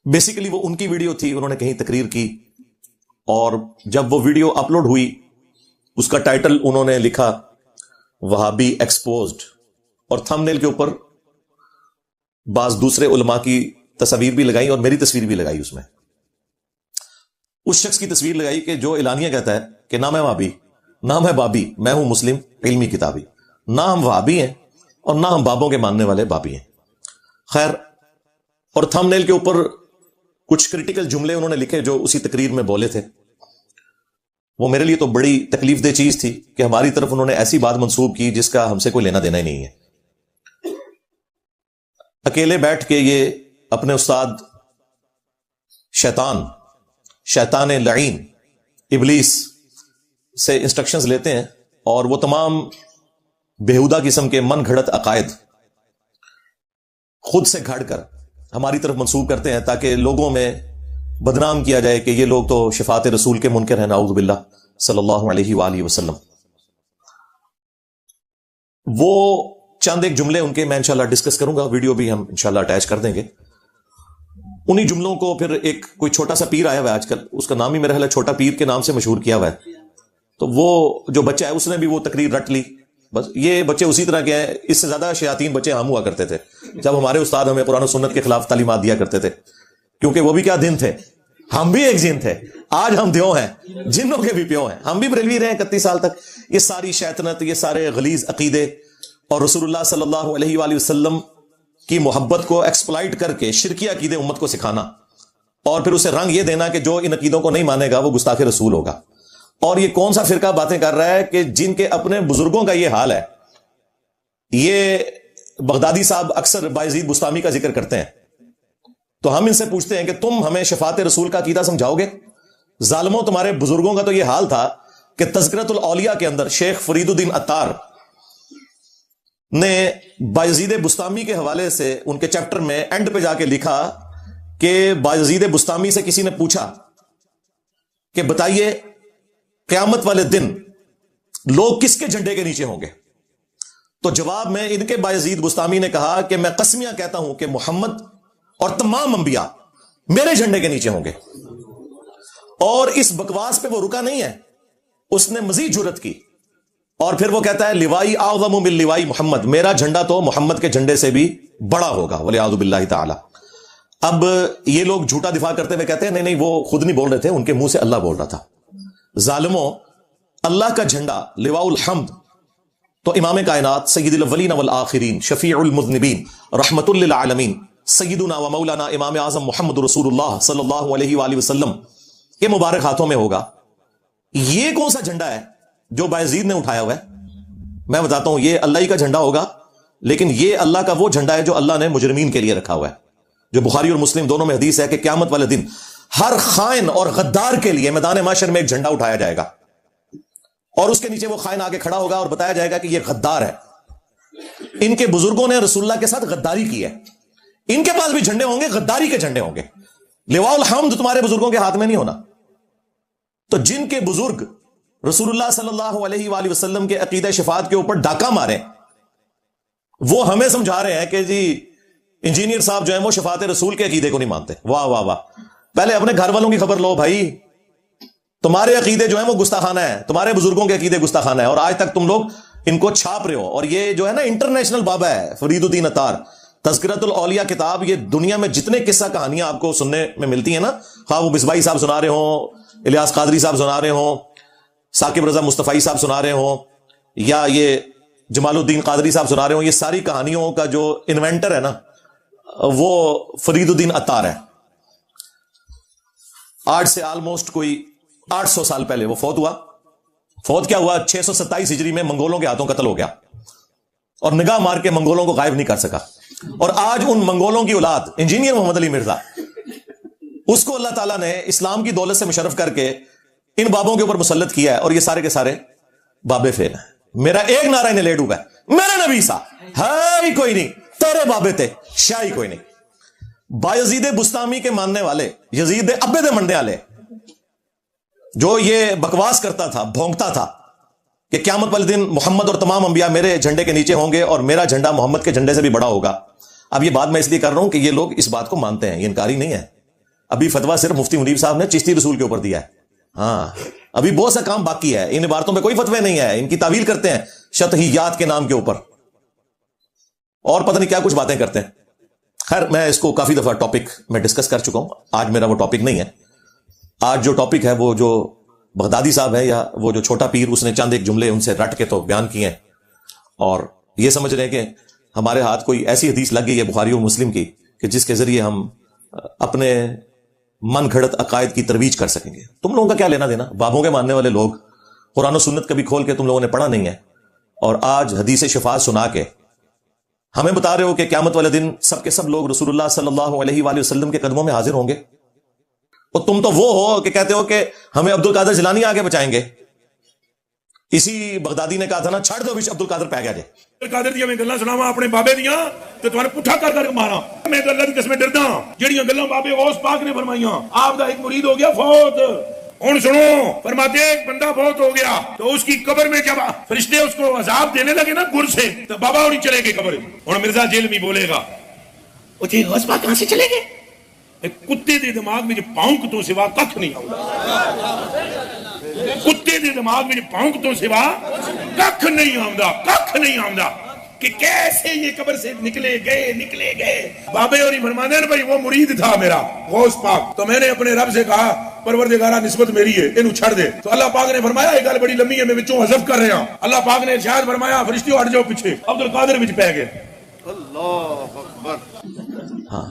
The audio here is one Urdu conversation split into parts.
بیسیکلی وہ ان کی ویڈیو تھی، انہوں نے کہیں تقریر کی، اور جب وہ ویڈیو اپلوڈ ہوئی اس کا ٹائٹل انہوں نے لکھا وہابی ایکسپوزڈ، اور تھم نیل کے اوپر بعض دوسرے علماء کی تصاویر بھی لگائی اور میری تصویر بھی لگائی. اس میں اس شخص کی تصویر لگائی کہ جو اعلانیہ کہتا ہے کہ نہ میں وہابی، نہ میں بابی، میں ہوں مسلم علمی کتابی، نہ ہم وہابی ہیں اور نہ ہم بابوں کے ماننے والے بابی ہیں. خیر، اور تھم نیل کے اوپر کچھ کریٹیکل جملے انہوں نے لکھے جو اسی تقریر میں بولے تھے. وہ میرے لیے تو بڑی تکلیف دہ چیز تھی کہ ہماری طرف انہوں نے ایسی بات منسوب کی جس کا ہم سے کوئی لینا دینا ہی نہیں ہے. اکیلے بیٹھ کے یہ اپنے استاد شیطان لعین ابلیس سے انسٹرکشنز لیتے ہیں، اور وہ تمام بےہودہ قسم کے من گھڑت عقائد خود سے گھڑ کر ہماری طرف منسوب کرتے ہیں تاکہ لوگوں میں بدنام کیا جائے کہ یہ لوگ تو شفاعت رسول کے منکر ہیں، نعوذ باللہ، صلی اللہ علیہ وآلہ وسلم. وہ چند ایک جملے ان کے میں انشاءاللہ ڈسکس کروں گا، ویڈیو بھی ہم انشاءاللہ اٹیچ کر دیں گے. انہی جملوں کو پھر ایک کوئی چھوٹا سا پیر آیا ہوا ہے آج کل، اس کا نام ہی میرا خیال ہے چھوٹا پیر کے نام سے مشہور کیا ہوا ہے، تو وہ جو بچہ ہے اس نے بھی وہ تقریر رٹ لی. بس یہ بچے اسی طرح کے ہیں، اس سے زیادہ شیاطین بچے عام ہوا کرتے تھے جب ہمارے استاد ہمیں قرآن و سنت کے خلاف تعلیمات دیا کرتے تھے، کیونکہ وہ بھی کیا دن تھے، ہم بھی ایک جن تھے. آج ہم دیو ہیں، جنوں کے بھی پیو ہیں، ہم بھی بریلوی رہے 31 سال تک. یہ ساری شیطنت، یہ سارے غلیظ عقیدے اور رسول اللہ صلی اللہ علیہ وآلہ وسلم کی محبت کو ایکسپلائٹ کر کے شرکی عقیدے امت کو سکھانا، اور پھر اسے رنگ یہ دینا کہ جو ان عقیدوں کو نہیں مانے گا وہ گستاخ رسول ہوگا. اور یہ کون سا فرقہ باتیں کر رہا ہے کہ جن کے اپنے بزرگوں کا یہ حال ہے. یہ بغدادی صاحب اکثر بایزید بستامی کا ذکر کرتے ہیں، تو ہم ان سے پوچھتے ہیں کہ تم ہمیں شفاعت رسول کا عقیدہ سمجھاؤ گے؟ ظالموں، تمہارے بزرگوں کا تو یہ حال تھا کہ تذکرۃ الاولیاء کے اندر شیخ فرید الدین عطار نے بایزید بستامی کے حوالے سے ان کے چیپٹر میں اینڈ پہ جا کے لکھا کہ بایزید بستامی سے کسی نے پوچھا کہ بتائیے قیامت والے دن لوگ کس کے جھنڈے کے نیچے ہوں گے؟ تو جواب میں ان کے بایزید بستامی نے کہا کہ میں قسمیاں کہتا ہوں کہ محمد اور تمام انبیاء میرے جھنڈے کے نیچے ہوں گے. اور اس بکواس پہ وہ رکا نہیں ہے، اس نے مزید جرات کی اور پھر وہ کہتا ہے لوائی اعظم من لوائی محمد، میرا جھنڈا تو محمد کے جھنڈے سے بھی بڑا ہوگا، والعیاذ باللہ تعالی. اب یہ لوگ جھوٹا دفاع کرتے ہوئے کہتے ہیں نہیں وہ خود نہیں بول رہے تھے، ان کے منہ سے اللہ بول رہا تھا. ظالموں، اللہ کا جھنڈا لواء الحمد تو امام کائنات سید الاولین والآخرین شفیع المذنبین رحمت للعالمین سیدنا و مولانا امام اعظم محمد رسول اللہ صلی اللہ علیہ وآلہ وسلم کے مبارک ہاتھوں میں ہوگا. یہ کون سا جھنڈا ہے جو بایزید نے اٹھایا ہوا ہے؟ میں بتاتا ہوں، یہ اللہ ہی کا جھنڈا ہوگا، لیکن یہ اللہ کا وہ جھنڈا ہے جو اللہ نے مجرمین کے لیے رکھا ہوا ہے، جو بخاری اور مسلم دونوں میں حدیث ہے کہ قیامت والے دن ہر خائن اور غدار کے لیے میدان محشر میں ایک جھنڈا اٹھایا جائے گا، اور اس کے نیچے وہ خائن آگے کھڑا ہوگا اور بتایا جائے گا کہ یہ غدار ہے، ان کے بزرگوں نے رسول اللہ کے ساتھ غداری کی ہے، ان کے پاس بھی جھنڈے ہوں گے، غداری کے جھنڈے ہوں گے. لواء الحمد تمہارے بزرگوں کے ہاتھ میں نہیں ہونا. تو جن کے بزرگ رسول اللہ صلی اللہ علیہ وآلہ وسلم کے عقیدہ شفاعت کے اوپر ڈاکہ مارے، وہ ہمیں سمجھا رہے ہیں کہ جی انجینئر صاحب جو ہیں وہ شفاعت رسول کے عقیدے کو نہیں مانتے. واہ واہ واہ، پہلے اپنے گھر والوں کی خبر لو بھائی، تمہارے عقیدے جو ہیں وہ گستاخانہ ہے، تمہارے بزرگوں کے عقیدے گستاخانہ ہے، اور آج تک تم لوگ ان کو چھاپ رہے ہو. اور یہ جو ہے نا انٹرنیشنل بابا ہے فرید الدین عطار، تذکرۃ الاولیاء کتاب، یہ دنیا میں جتنے قصہ کہانیاں آپ کو سننے میں ملتی ہیں نا، خواہ وہ مصباحی صاحب سنا رہے ہوں، الیاس قادری صاحب سنا رہے ہوں، ثاقب رضا مصطفی صاحب سنا رہے ہوں، یا یہ جمال الدین قادری صاحب سنا رہے ہوں، یہ ساری کہانیوں کا جو انوینٹر ہے نا وہ فرید الدین عطار ہے. آج سے آلموسٹ کوئی 800 سال پہلے وہ فوت کیا ہوا 627 ہجری میں منگولوں کے ہاتھوں قتل ہو گیا، اور نگاہ مار کے منگولوں کو غائب نہیں کر سکا. اور آج ان منگولوں کی اولاد انجینئر محمد علی مرزا، اس کو اللہ تعالیٰ نے اسلام کی دولت سے مشرف کر کے ان بابوں کے اوپر مسلط کیا ہے، اور یہ سارے کے سارے بابے فیل ہیں. میرا ایک نعرہ انہیں لے ڈوبا ہے، میرے نبی سا ہے ہی کوئی نہیں، تیرے بابے تھے شاہی کوئی نہیں. بایزید بستامی کے ماننے والے، یزید ابے دے منڈے والے، جو یہ بکواس کرتا تھا، بھونکتا تھا کہ قیامت والے دن محمد اور تمام انبیاء میرے جھنڈے کے نیچے ہوں گے اور میرا جھنڈا محمد کے جھنڈے سے بھی بڑا ہوگا. اب یہ بات میں اس لیے کر رہا ہوں کہ یہ لوگ اس بات کو مانتے ہیں، یہ انکاری نہیں ہے. ابھی فتوا صرف مفتی منیب صاحب نے چشتی رسول کے اوپر دیا ہے. ہاں ابھی بہت سا کام باقی ہے. ان عبارتوں میں کوئی فتوے نہیں ہے, ان کی تعویل کرتے ہیں شطحیات کے نام کے اوپر, اور پتہ نہیں کیا کچھ باتیں کرتے ہیں. خیر میں اس کو کافی دفعہ ٹاپک میں ڈسکس کر چکا ہوں, آج میرا وہ ٹاپک نہیں ہے. آج جو ٹاپک ہے وہ جو بغدادی صاحب ہے یا وہ جو چھوٹا پیر, اس نے چند ایک جملے ان سے رٹ کے تو بیان کیے ہیں, اور یہ سمجھ رہے ہیں کہ ہمارے ہاتھ کوئی ایسی حدیث لگ گئی ہے بخاری اور مسلم کی کہ جس کے ذریعے ہم اپنے من گھڑت عقائد کی ترویج کر سکیں گے. تم لوگوں کا کیا لینا دینا؟ بابوں کے ماننے والے لوگ قرآن و سنت کبھی کھول کے تم لوگوں نے پڑھا نہیں ہے, اور آج حدیث شفاعت سنا کے ہمیں بتا رہے ہو کہ قیامت والے دن سب کے سب لوگ رسول اللہ صلی اللہ علیہ وآلہ وسلم کے قدموں میں حاضر ہوں گے. اور تم تو وہ ہو کہ کہتے ہو کہ ہمیں عبد القادر جیلانی آگے بچائیں گے. اسی بغدادی نے کہا تھا نا, چھڑ دو بھی عبد القادر پہ گیا جائے. قادر دیا میں گلاں سناواں اپنے بابے دیاں تے تمہارے پٹھا کر کر مارا. میں تو اللہ دی قسم ڈردا جڑیاں گلاں بابے غوث پاک نے فرمائیاں. آپ دا ایک مرید ہو گیا فوت. ہن سنو, فرماتے ایک بندہ فوت ہو گیا تو اس کی قبر میں جب فرشتے اس کو عذاب دینے لگے نا گر سے, تو بابا نہیں چلے گئے قبر. ہن مرزا جیلمی بولے گا او جی غوث پاک کہاں سے چلے گئے؟ ایک کتے دے دماغ میں پاؤنک تو سوا ککھ نہیں آؤندا. کتے دے دماغ میں پاؤنک تو سوا ککھ نہیں آؤندا, ککھ نہیں آؤندا کہ کیسے یہ قبر سے نکلے گئے. بابے اور فرماتے ہیں بھائی وہ مرید تھا میرا غوث پاک, تو میں نے اپنے رب سے کہا پروردگارہ نسبت میری ہے اینو چھڑ دے. تو اللہ پاک نے فرمایا یہ گل بڑی لمبی ہے, میں وچوں حذف کر رہا ہوں. اللہ پاک نے ارشاد فرمایا فرشتیوں ہٹ جاؤ پیچھے, عبد القادر وچ پہ گئے. اللہ اکبر. ہاں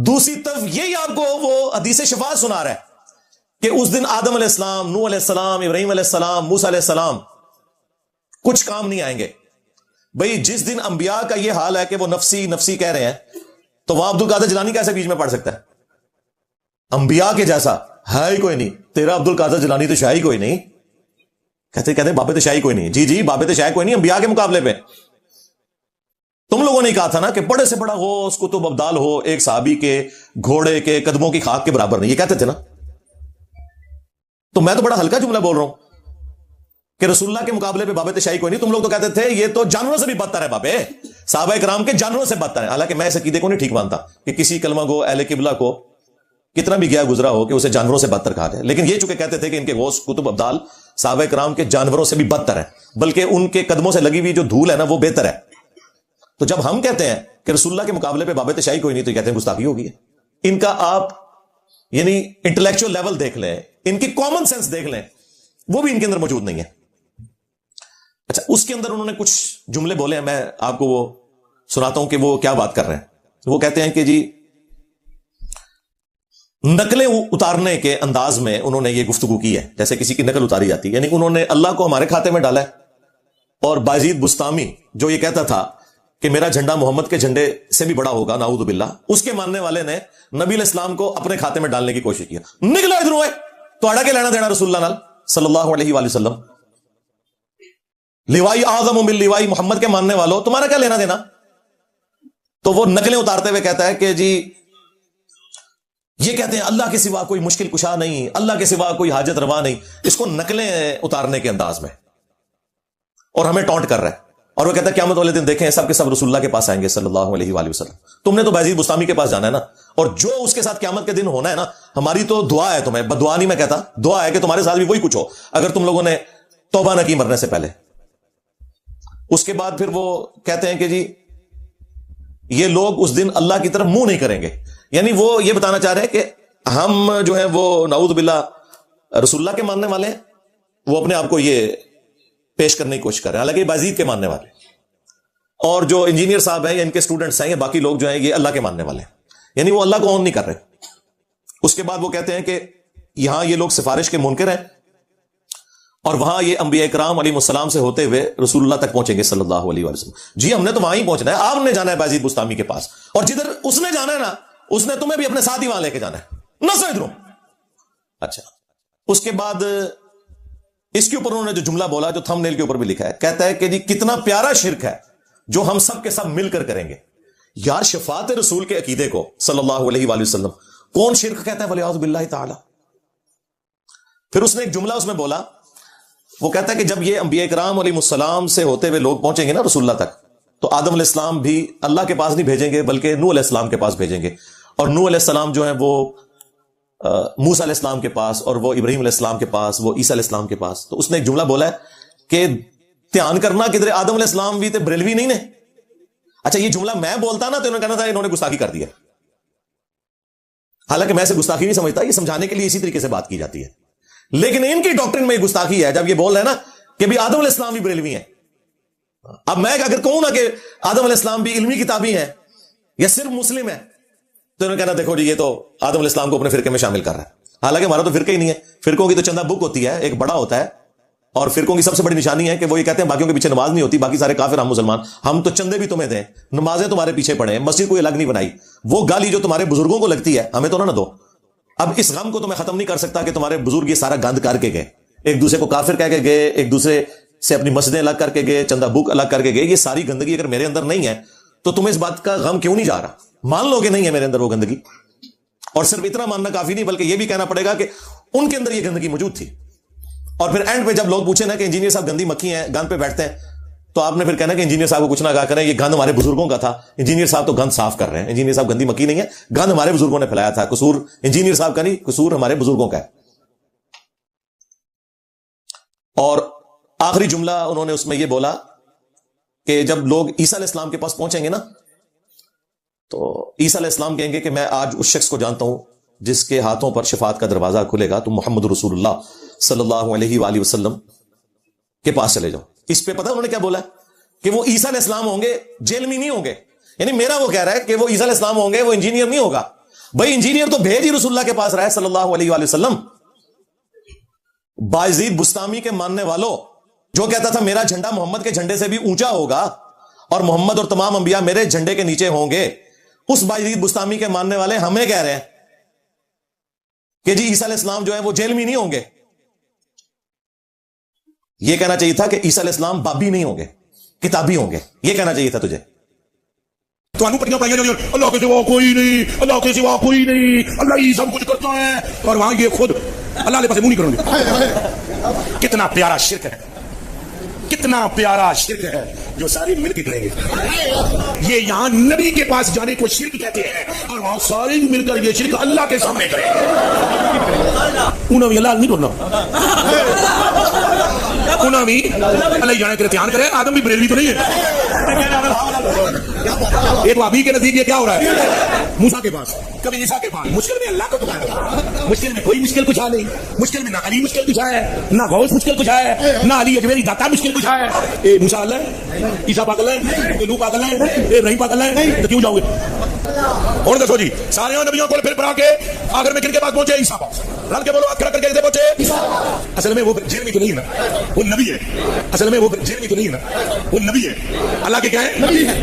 دوسری طرف یہی آپ کو وہ حدیث شفاعت سنا رہا ہے کہ اس دن آدم علیہ السلام, نوح علیہ السلام, ابراہیم علیہ السلام, موسیٰ علیہ السلام کچھ کام نہیں آئیں گے. بھئی جس دن انبیاء کا یہ حال ہے کہ وہ نفسی نفسی کہہ رہے ہیں, تو وہاں عبد القادر جیلانی کیسے بیچ میں پڑ سکتا ہے؟ انبیاء کے جیسا ہے ہی کوئی نہیں. تیرا عبد القادر جیلانی تو شاہی کوئی نہیں. کہتے بابے تو شاہی کوئی نہیں. جی بابے تو شاہی کوئی نہیں انبیاء کے مقابلے پہ. تم لوگوں نے کہا تھا نا کہ بڑے سے بڑا غوث قطب ابدال ہو ایک صحابی کے گھوڑے کے قدموں کی خاک کے برابر نہیں, یہ کہتے تھے نا. تو میں تو بڑا ہلکا جملہ بول رہا ہوں کہ رسول اللہ کے مقابلے پہ بابے تشائی کوئی نہیں. تم لوگ تو کہتے تھے یہ تو جانوروں سے بھی بدتر ہے بابے, صحابہ کرام کے جانوروں سے بدتر ہے. حالانکہ میں اس عقیدے کو نہیں ٹھیک مانتا کہ کسی کلمہ گو اہل قبلہ کو کتنا بھی گیا گزرا ہو کہ اسے جانوروں سے بدتر کہا جائے. لیکن یہ چونکہ کہتے تھے کہ ان کے غوث قطب ابدال صحابہ کرام کے جانوروں سے بھی بدتر ہے, بلکہ ان کے قدموں سے لگی ہوئی جو دھول ہے نا وہ بہتر ہے. تو جب ہم کہتے ہیں کہ رسول اللہ کے مقابلے پہ باب تشائی کوئی نہیں, تو کہتے ہیں گستاخی ہوگی. ان کا آپ یعنی انٹلیکچوئل لیول دیکھ لیں, ان کی کامن سینس دیکھ لیں, وہ بھی ان کے اندر موجود نہیں ہے. اچھا اس کے اندر انہوں نے کچھ جملے بولے ہیں, میں آپ کو وہ سناتا ہوں کہ وہ کیا بات کر رہے ہیں. وہ کہتے ہیں کہ جی نقلیں اتارنے کے انداز میں انہوں نے یہ گفتگو کی ہے جیسے کسی کی نقل اتاری جاتی ہے. یعنی انہوں نے اللہ کو ہمارے کھاتے میں ڈالا ہے, اور بازید بستامی جو یہ کہتا تھا کہ میرا جھنڈا محمد کے جھنڈے سے بھی بڑا ہوگا نعوذ باللہ, اس کے ماننے والے نے نبی علیہ السلام کو اپنے کھاتے میں ڈالنے کی کوشش کیا. نکلو ادھر ہوئے تو اڑا کے لینا دینا رسول اللہ نال صلی اللہ علیہ وآلہ وسلم. لیوائی اعظم من لیوائی محمد کے ماننے والوں تمہارا کیا لینا دینا. تو وہ نقلیں اتارتے ہوئے کہتا ہے کہ جی یہ کہتے ہیں اللہ کے سوا کوئی مشکل کشا نہیں, اللہ کے سوا کوئی حاجت روا نہیں. اس کو نقلیں اتارنے کے انداز میں, اور ہمیں ٹونٹ کر رہا ہے. اور وہ کہتا ہے قیامت والے دن دیکھیں سب کے سب رسول اللہ کے پاس آئیں گے صلی اللہ علیہ وآلہ وسلم. تم نے تو بازید بستامی کے پاس جانا ہے نا, اور جو اس کے ساتھ قیامت کے دن ہونا ہے نا, ہماری تو دعا ہے تمہیں, بدعا نہیں میں کہتا, دعا ہے کہ تمہارے ساتھ بھی وہی کچھ ہو اگر تم لوگوں نے توبہ نہ کی مرنے سے پہلے. اس کے بعد پھر وہ کہتے ہیں کہ جی یہ لوگ اس دن اللہ کی طرف منہ نہیں کریں گے. یعنی وہ یہ بتانا چاہ رہے ہیں کہ ہم جو ہیں وہ نعوذ باللہ رسول اللہ کے ماننے والے ہیں, وہ اپنے آپ کو یہ پیش کرنے کی کوشش کر رہے ہیں, حالانکہ یہ بازید کے ماننے والے. اور جو انجینئر صاحب ہیں یا ان کے سٹوڈنٹس ہیں یا باقی لوگ جو ہیں یہ اللہ کے ماننے والے ہیں, یعنی وہ اللہ کو اون نہیں کر رہے. اس کے بعد وہ کہتے ہیں کہ یہاں یہ لوگ سفارش کے منکر ہیں, اور وہاں یہ انبیاء کرام علیہ السلام سے ہوتے ہوئے رسول اللہ تک پہنچیں گے صلی اللہ علیہ وسلم. جی ہم نے تو وہاں ہی پہنچنا ہے, آپ نے جانا ہے بازید بستامی کے پاس, اور جدھر اس نے جانا ہے نا اس نے تمہیں بھی اپنے ساتھ ہی وہاں لے کے جانا ہے, نہ سو ادھر. اچھا اس کے بعد اس کے اوپر انہوں نے جو جملہ بولا جو تھم نیل کے اوپر بھی لکھا ہے, کہتا ہے کہ جی کتنا پیارا شرک ہے جو ہم سب کے سب مل کر کریں گے. یار شفاعت رسول کے عقیدے کو صلی اللہ علیہ وآلہ وسلم کون شرک کہتا ہے ولیعوذ باللہ تعالی. پھر اس نے ایک جملہ اس میں بولا, وہ کہتا ہے کہ جب یہ انبیاء کرام علیہ السلام سے ہوتے ہوئے لوگ پہنچیں گے نا رسول اللہ تک, تو آدم علیہ السلام بھی اللہ کے پاس نہیں بھیجیں گے بلکہ نوح علیہ السلام کے پاس بھیجیں گے, اور نوح علیہ السلام جو ہیں وہ موسیٰ علیہ السلام کے پاس، اور وہ ابراہیم علیہ السلام کے پاس، وہ عیسیٰ علیہ السلام کے پاس. تو اس نے ایک جملہ بولا ہے کہ دھیان کرنا کدھر آدم علیہ السلام بھی تے بریلوی نہیں نے. اچھا یہ جملہ میں بولتا نا تو انہوں نے کہنا تھا انہوں نے گستاخی کر دیا. حالانکہ میں اسے گستاخی نہیں سمجھتا، یہ سمجھانے کے لیے اسی طریقے سے بات کی جاتی ہے. لیکن ان کی ڈاکٹرن میں یہ گستاخی ہے جب یہ بول رہے ہیں نا کہ بھی آدم علیہ السلام بھی بریلوی ہیں. اب میں اگر کہوں نا کہ آدم علیہ السلام بھی علمی کتابی ہیں یا صرف مسلم ہے تو انہوں نے کہنا دیکھو جی یہ تو آدم علیہ السلام کو اپنے فرقے میں شامل کر رہا ہے. حالانکہ ہمارا تو فرقہ ہی نہیں ہے. فرقوں کی تو چندہ بک ہوتی ہے، ایک بڑا ہوتا ہے، اور فرقوں کی سب سے بڑی نشانی ہے کہ وہ یہ کہتے ہیں باقیوں کے پیچھے نماز نہیں ہوتی، باقی سارے کافر ہم مسلمان، ہم تو چندے بھی تمہیں دیں، نمازیں تمہارے پیچھے پڑھیں، مسجد کوئی الگ نہیں بنائی. وہ گالی جو تمہارے بزرگوں کو لگتی ہے ہمیں تو نہ دو. اب اس غم کو تو میں ختم نہیں کر سکتا کہ تمہارے بزرگ یہ سارا گند کر کے گئے، ایک دوسرے کو کافر کہہ کے گئے، ایک دوسرے سے اپنی مسجدیں الگ کر کے گئے، چندہ بک الگ کر کے گئے. یہ ساری گندگی اگر میرے اندر نہیں ہے تو تمہیں اس بات کا غم کیوں نہیں جا رہا؟ مان لو کہ نہیں ہے میرے اندر وہ گندگی. اور صرف اتنا ماننا کافی نہیں بلکہ یہ بھی کہنا پڑے گا کہ ان کے اندر یہ گندگی موجود تھی. اور پھر اینڈ پہ جب لوگ پوچھیں نا کہ انجینئر صاحب گندی مکھی ہیں، گند پہ بیٹھتے ہیں، تو آپ نے پھر کہنا کہ انجینئر صاحب کو کچھ نہ کہا کریں، یہ گند ہمارے بزرگوں کا تھا، انجینئر صاحب تو گند صاف کر رہے ہیں، انجینئر صاحب گندی مکھی نہیں ہے، گند ہمارے بزرگوں نے پھیلایا تھا، قصور انجینئر صاحب کا نہیں، قصور ہمارے بزرگوں کا ہے. اور آخری جملہ انہوں نے اس میں یہ بولا کہ جب لوگ عیسیٰ علیہ السلام کے پاس پہنچیں گے نا تو عیسیٰ علیہ السلام کہیں گے کہ میں آج اس شخص کو جانتا ہوں جس کے ہاتھوں پر شفاعت کا دروازہ کھلے گا، تم محمد رسول اللہ صلی اللہ علیہ وآلہ وسلم کے پاس چلے جاؤ. اس پہ پتہ انہوں نے کیا بولا کہ وہ عیسیٰ علیہ السلام ہوں گے، جیل میں نہیں ہوں گے. یعنی میرا وہ کہہ رہا ہے کہ وہ عیسیٰ علیہ السلام ہوں گے، وہ انجینئر نہیں ہوگا. بھائی انجینئر تو بھیج ہی رسول اللہ کے پاس رہا ہے صلی اللہ علیہ وآلہ وسلم. بایزید بستامی کے ماننے والوں جو کہتا تھا میرا جھنڈا محمد کے جھنڈے سے بھی اونچا ہوگا اور محمد اور تمام انبیاء میرے جھنڈے کے نیچے ہوں گے، اس بایزید بستامی کے ماننے والے ہمیں کہہ رہے ہیں کہ جی عیسیٰ علیہ السلام جو ہے وہ جیل میں نہیں ہوں گے. یہ کہنا چاہیے تھا کہ عیسیٰ علیہ السلام بابی نہیں ہوں گے، کتابی ہوں گے. یہ کہنا چاہیے تھا تجھے. تو پڑھیاں پڑھائیاں اللہ کے سوا کوئی نہیں، اللہ کے سوا کوئی نہیں، اللہ ہی سب کچھ کرتا ہے، اور وہاں یہ خود اللہ علیہ پاس منہ نہیں کروں گے. کتنا پیارا شرک ہے، کتنا پیارا شرک ہے جو ساری مل کے کریں گے. یہ یہاں نبی کے پاس جانے کو شرک کہتے ہیں اور وہاں سارے مل کر یہ شرک اللہ کے سامنے کریں گے. انہوں بھی اللہ نہیں کرنا، انہوں بھی اللہ جانے کے دھیان کرے. آدم بھی بریلوی تو نہیں ہے. یہ تو ابھی کے نزدیک کیا ہو رہا ہے؟ موسیٰ کے پاس، کبھی عیسیٰ کے پاس. مشکل میں اللہ کو پکارا، مشکل میں کوئی مشکل کچھ نہیں. مشکل میں نہ علی مشکل کچھ ہے، نہ غوث مشکل کچھ ہے، نہ علی اجمیری داتا مشکل کچھ ہے. اے موسیٰ اللہ ہے، عیسیٰ پاگل ہے، اے نوح پاگل ہے، اے ابراہیم پاگل ہے، تو کیوں جاؤ گے؟ اور دسو جی سارے نبیوں کو پھر پڑھا کے آخر میں کن کے پاس پہنچے؟ عیسیٰ پاس. رل کے بولو کھڑا کر کے کیسے پہنچے؟ اصل میں وہ جیل میں تو نہیں ہے نا، وہ نبی ہے. اصل میں وہ جیل میں تو نہیں ہے نا، وہ نبی ہے. اللہ کے کیا ہے؟ نبی ہے.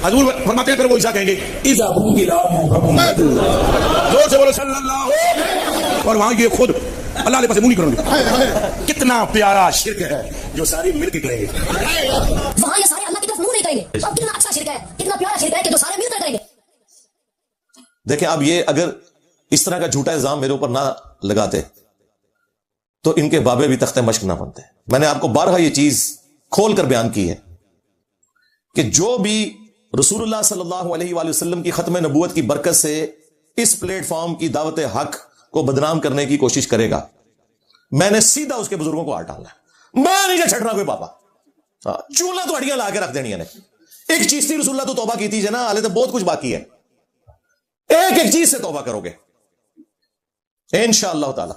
حضور فرماتے ہیں پھر وہ عیسیٰ کہیں گے زور سے بولو صلی اللہ، اور وہاں یہ خود اللہ علیہ پاس منہ نہیں کروں گے. کتنا پیارا شرک ہے جو ساری مل کے کریں گے. وہاں یہ سارے اللہ کی طرف منہ نہیں کریں گے. اب کتنا اچھا شرک ہے، کتنا پیارا شرک ہے کہ جو سارے مل کر کریں گے. دیکھیں اب یہ اگر اس طرح کا جھوٹا الزام میرے اوپر نہ لگاتے تو ان کے بابے بھی تخت مشق نہ بنتے. میں نے آپ کو بارہا یہ چیز کھول کر بیان کی ہے کہ جو بھی رسول اللہ صلی اللہ علیہ وآلہ وسلم کی ختم نبوت کی برکت سے اس پلیٹ فارم کی دعوت حق کو بدنام کرنے کی کوشش کرے گا، میں نے سیدھا اس کے بزرگوں کو ہاتھ ڈالنا ہے. میں نہیں چھٹنا کوئی پاپا، چولہا تو ہڈیاں لا کے رکھ دینی نے. ایک چیز تھی رسول اللہ تو توبہ کی تھی نا، حالے تو بہت کچھ باقی ہے. ایک ایک چیز سے توبہ کرو گے انشاءاللہ تعالی.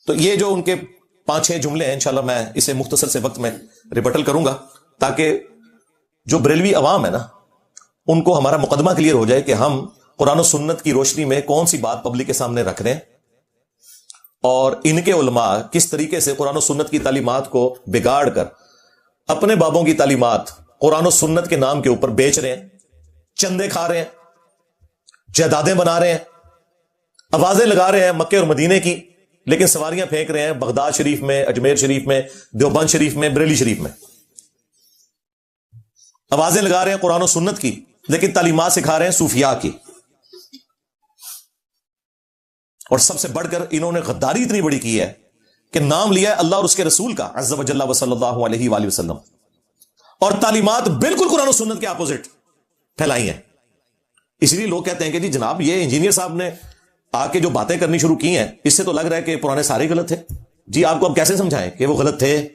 تو یہ جو ان کے 5-6 جملے ہیں انشاءاللہ میں اسے مختصر سے وقت میں ریبٹل کروں گا تاکہ جو بریلوی عوام ہے نا ان کو ہمارا مقدمہ کلیئر ہو جائے کہ ہم قرآن و سنت کی روشنی میں کون سی بات پبلک کے سامنے رکھ رہے ہیں اور ان کے علماء کس طریقے سے قرآن و سنت کی تعلیمات کو بگاڑ کر اپنے بابوں کی تعلیمات قرآن و سنت کے نام کے اوپر بیچ رہے ہیں، چندے کھا رہے ہیں، جائیدادیں بنا رہے ہیں، آوازیں لگا رہے ہیں مکے اور مدینے کی، لیکن سواریاں پھینک رہے ہیں بغداد شریف میں، اجمیر شریف میں، دیوبند شریف میں، بریلی شریف میں. آوازیں لگا رہے ہیں قرآن و سنت کی لیکن تعلیمات سکھا رہے ہیں صوفیاء کی. اور سب سے بڑھ کر انہوں نے غداری اتنی بڑی کی ہے کہ نام لیا ہے اللہ اور اس کے رسول کا عز و جل و صلی اللہ علیہ وآلہ وسلم، اور تعلیمات بالکل قرآن و سنت کے اپوزٹ پھیلائی ہیں. اسی لیے لوگ کہتے ہیں کہ جی جناب یہ انجینئر صاحب نے آ کے جو باتیں کرنی شروع کی ہیں اس سے تو لگ رہا ہے کہ پرانے سارے غلط تھے. جی آپ کو اب کیسے سمجھائیں کہ وہ غلط تھے؟